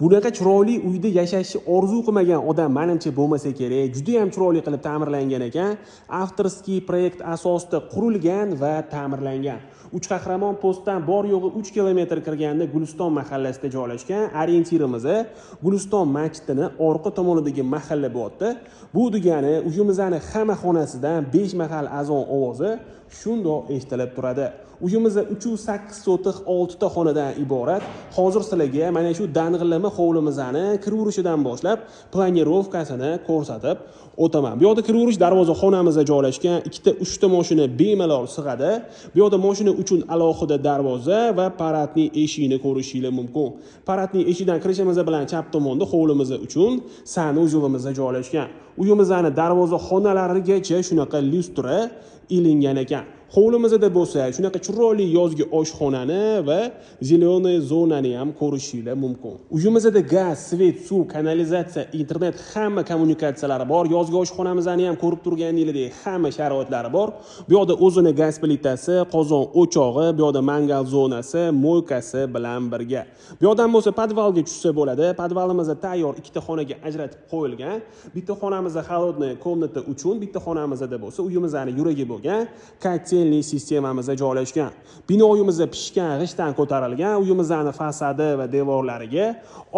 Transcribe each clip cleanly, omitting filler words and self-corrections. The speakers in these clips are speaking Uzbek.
Bunaqa chiroyli uyda yashashni orzu qilmagan odam menimcha bo'lmasa kerak. Juda ham chiroyli qilib ta'mirlangan ekan. Avtorskiy proyekt asosida qurilgan va ta'mirlangan. Uch qahramon postdan bor yo'g'i 3 kilometr kirganda Guliston mahallasida joylashgan. Orientirimiz Guliston masjidini orqa tomonidagi mahalla bo'lyapti. Bu degani uyimizning hamma xonasidan 5 mahal azon ovozi shundoq eshitilib turadi. Uyimiz 308 sotix 6 ta xonadan iborat. Hozir sizlarga mana shu dang'illama hovlimizni kiraverishidan boshlab planirovkasini ko'rsatib o'taman. Bu yoqda kiraverish darvoza xonamizda joylashgan. 2 ta mashina bemalol sig'adi. Bu yoqda mashina uchun alohida darvoza va paradning eshigini ko'rishingiz mumkin. Paradning eshigidan kirishimiz bilan chap tomonda hovlimiz uchun sanuzelimiz joylashgan. Uyimizning darvoza xonalarigacha shunaqa lyustra ilingan ekan. Hovlimizda bo'lsa shunaqa chiroyli yozgi oshxonani va zelenoy zonani ham ko'rishingiz mumkin. Uyimizda gaz, svet, suv, kanalizatsiya, internet hamma kommunikatsiyalari bor. Yozgi oshxonamizni ham ko'rib turganingizdek hamma sharoitlari bor. Bu yoqda o'zini gaz plitasi, qozon o'chog'i, bu yoqda mangal zonasi, moykasi bilan birga. Bu yoqdan bo'lsa podvalga tushsa bo'ladi. Podvalimizda tayyor 2 ta xonaga ajratib qo'yilgan. Bitta xonamizda холодная komnata uchun, bitta xonamizda bo'lsa uyimizning yuragi bo'lgan kotelniy sistemamizda joylashgan. Binoyimizda pishgan g'ishtdan ko'tarilgan. Uyimizning fasadi va devorlariga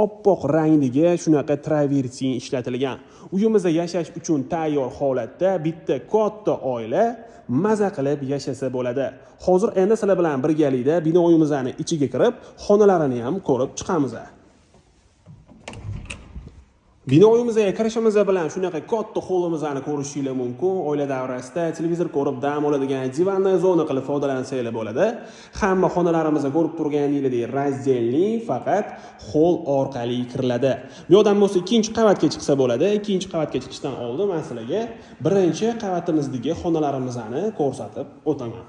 oppoq rangdagi shunaqa travertin ishlatilgan. Uyimizda yashash uchun tayyor holatda bitta katta oila maza qilib yashasa bo'ladi. Hozir endi sizlar bilan birgalikda binoyimizning ichiga kirib, xonalarini ham ko'rib chiqamiz. Binoyimizga kirishimiz bilan shunaqa katta hovlimizni ko'rishingiz mumkin. Oila davrasida televizor ko'rib dam oladigan divanniy zona qilib foydalansanglar bo'ladi. Hamma xonalarimizni ko'rib turganingizdek razdelli, faqat hol orqali kiriladi. Bu yoqdan bo'lsa ikkinchi qavatga chiqsa bo'ladi. Ikkinchi qavatga chiqishdan oldin men sizlarga birinchi qavatimizdagi xonalarimizni ko'rsatib o'taman.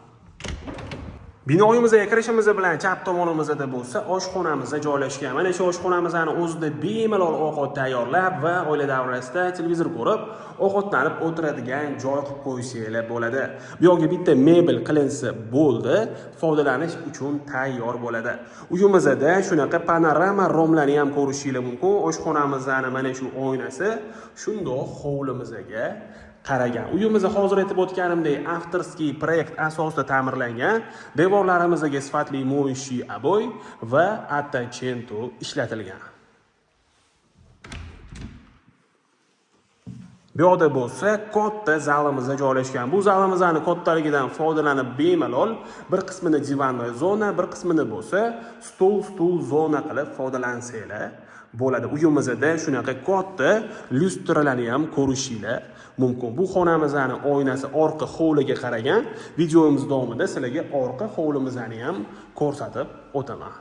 Binoyimizga kirishimiz bilan chap tomonimizda bo'lsa oshxonamiz joylashgan. Mana shu oshxonamizning o'zida bemalol ovqat tayyorlab va oila davrasida televizor ko'rib, ovqatlanib o'tiradigan joy qilib qo'ysanglar bo'ladi. Bu yoqga bitta mebel qilinsa bo'ldi, foydalanish uchun tayyor bo'ladi. Uyimizda shunaqa panorama romlarni ham ko'rishingiz mumkin. Oshxonamizning mana shu oynasi shundoq hovlimizga qaragan. Uyimizni hozir aytib o'tganimdek avtorskiy proyekt asosida ta'mirlangan. Devorlarimizga sifatli mo'yshiy aboy va attachento ishlatilgan. Bu yoqda bo'lsa katta zalimizda joylashgan. Bu zalimizning kattaligidan foydalanib bemalol bir qismini divanniy zona, bir qismini bo'lsa stol zona qilib foydalansanglar bo'ladi. Uyimizda shunaqa katta lyustralarni ham ko'rishingiz mumkin. Bu xonamizning oynasi orqa hovliga qaragan. Videomiz davomida sizlarga orqa hovlimizni ham ko'rsatib o'taman.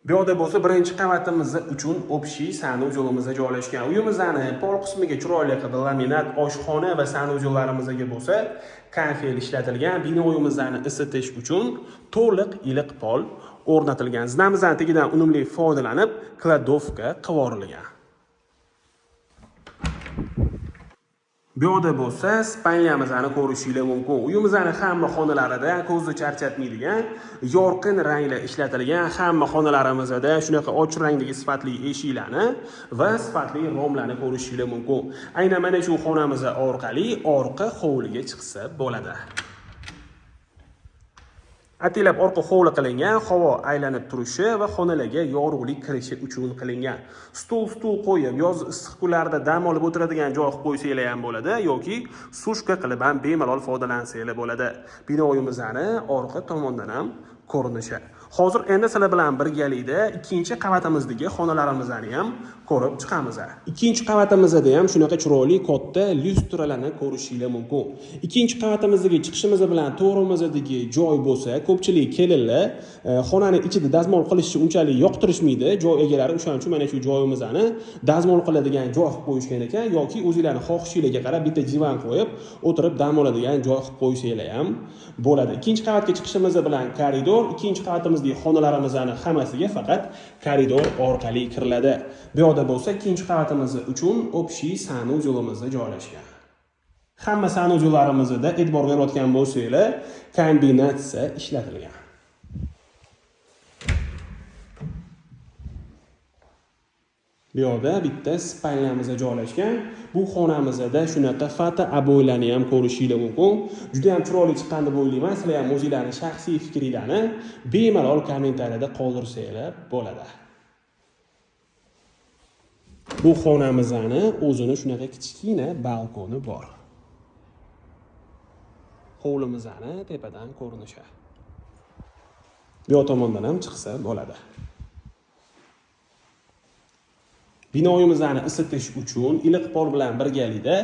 Bu yoqda bo'lsa birinchi qavatimiz uchun общий sanuzelimiz joylashgan. Uyimizning pol qismiga chiroyli qilib laminat oshxona va sanuzellarimizga bo'lsa kafel ishlatilgan. Binoyimizni isitish uchun to'liq iliq pol o'rnatilgan. Zinamizdan tagidan unumli foydalanib kladovka qivorilgan. Bu yoqda bo'lsa spalnyamizni ko'rishingiz mumkin. Uyimizning hamma xonalarida ko'zni charchatmaydigan yorqin ranglar ishlatilgan. Hamma xonalarimizda shunaqa ochiq rangdagi sifatli eshiklarni va sifatli romlarni ko'rishingiz mumkin. Aynan mana shu xonamiz orqali orqa hovliga chiqsa bo'ladi. Atilab orqa hovli qilingan, havo aylanib turishi va xonalarga yorug'lik kirishi uchun qilingan. Stol qo'yib, yoz issiq kunlarda dam olib o'tiradigan joy qilib qo'ysanglar ham bo'ladi yoki sushka qilib ham bemalol foydalansanglar bo'ladi. Binoyimizning orqa tomondan ham ko'rinishi. Hozir endi sizlar bilan birgalikda ikkinchi qavatimizdagi xonalarimizni ham ko'rib chiqamiz. Ikkinchi qavatimizda ham shunaqa chiroyli katta lyustralarni ko'rishingiz mumkin. Ikkinchi qavatimizga chiqishimiz bilan to'g'rimizdagi joy bo'lsa, ko'pchilik kelinlar xonani ichida dazmol qilishni unchalik yoqtirishmaydi. Joy egalari o'shaning uchun mana shu joyimizni dazmol qiladigan joy qilib qo'yishgan ekan yoki o'zingizlarning xohishingizga qarab bitta divan qo'yib, o'tirib dam oladigan joy qilib qo'ysanglar ham bo'ladi. Ikkinchi qavatga chiqishimiz bilan koridor, ikkinchi qavatimizdagi xonalarimizning hammasiga faqat koridor orqali kiriladi. Bu yoqda bo'lsa ikkinchi qavatimiz uchun общий sanuzelimiz joylashgan. Hamma sanucularımızda e'tibor berayotgan bo'lsanglar, kombinatsiya ishlatilgan. Bu yerda bitta spalnyamiz joylashgan. Bu xonamizda shunaqa foto ob'oylarni ham ko'rishingiz mumkin. Juda ham chiroyli chiqqan deb o'ylayman. Sizlar ham o'zingizlarning shaxsiy fikringizni bemalol kommentariyada qoldirsanglar bo'ladi. Bu xonamizning o'zini shunaqa kichkina balkoni bor. Hovlimizning tepadan ko'rinishi. Bu tomondan ham chiqsa bo'ladi. Binoyimizni isitish uchun iliq pol bilan birgalikda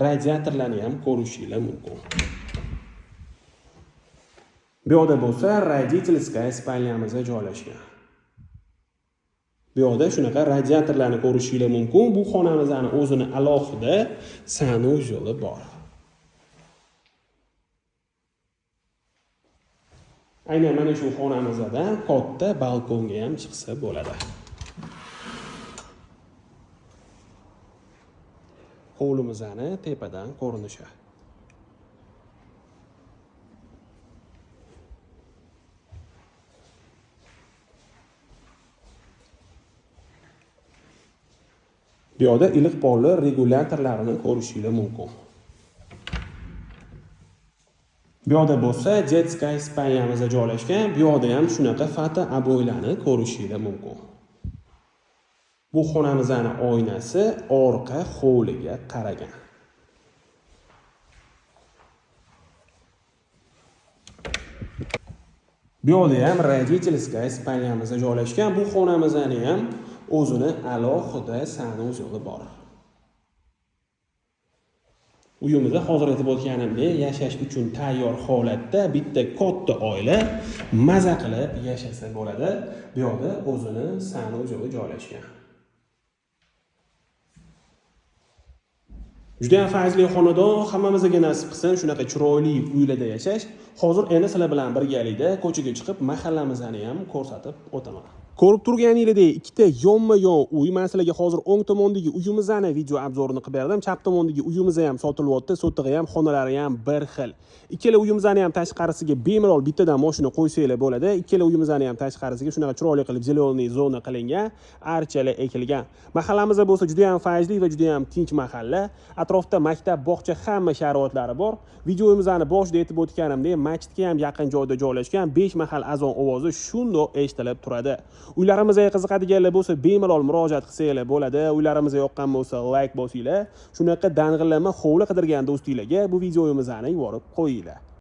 radiatorlarni ham ko'rishingiz mumkin. Bu yerda bo'lsa родительская spalnyamiz joylashgan. Bu yerda shunaqa radiatorlarni ko'rishingiz mumkin. Bu xonamizning o'zini alohida sanuzyoli bor. Aynan mana shu xonamizdan katta balkonga ham chiqsa bo'ladi. Hovlimizning tepadan ko'rinishi. Bu yerda iliq polli regulyatorlarini ko'rishingiz mumkin. Bu yerda bo'lsa детская spalnyamiz joylashgan. Bu yerda ham shunaqa foto ob'oylarni ko'rishingiz mumkin. Bu xonamizning oynasi orqa hovliga qaragan. Bu yerda ham родительская spalnyamiz joylashgan. Bu xonamizning ham o'zini alohida sanuzyoli bor. Uyimizda hozir aytib o'tganimdek, yashash uchun tayyor holatda bitta katta oila maza qilib yashasa bo'ladi. Bu yerda o'zini sanuzyoli joylashgan. Juda ham fayzli xonadon, hammamizga nasib qilsin shunaqa chiroyli uylarda yashash. Hozir endi sizlar bilan birgalikda ko'chaga chiqib mahallamizni ham ko'rsatib o'taman. Ko'rib turganingizdek, ikkita yonma-yon uy. Men sizlarga hozir o'ng tomondagi uyimizni video obzorini qilib berdim. Chap tomondagi uyimiz ham sotilyapti. Sotig'i ham, xonalari ham bir xil. Ikkala uyimizni ham tashqarisiga bemalol bittadan mashina qo'ysanglar bo'ladi. Ikkala uyimizni ham tashqarisiga shunaqa chiroyli qilib zeleniy zona qilingan, archalar ekilgan. Mahallamizda bo'lsa juda ham fayzli va juda ham tinch mahalla. Atrofda maktab, bog'cha hamma sharoitlari bor. Videomizni boshida aytib o'tganimdek, masjidga ham yaqin joyda joylashgan 5 mahal azon ovozi shundoq eshitilib turadi. Uylarimizga qiziqadiganlar bo'lsa, bemalol murojaat qilsanglar bo'ladi. Uylarimizga yoqqan bo'lsa, like bosinglar. Shunaqa dang'illama hovli qidirgan do'stinglarga bu videomizni yuborib qo'yinglar.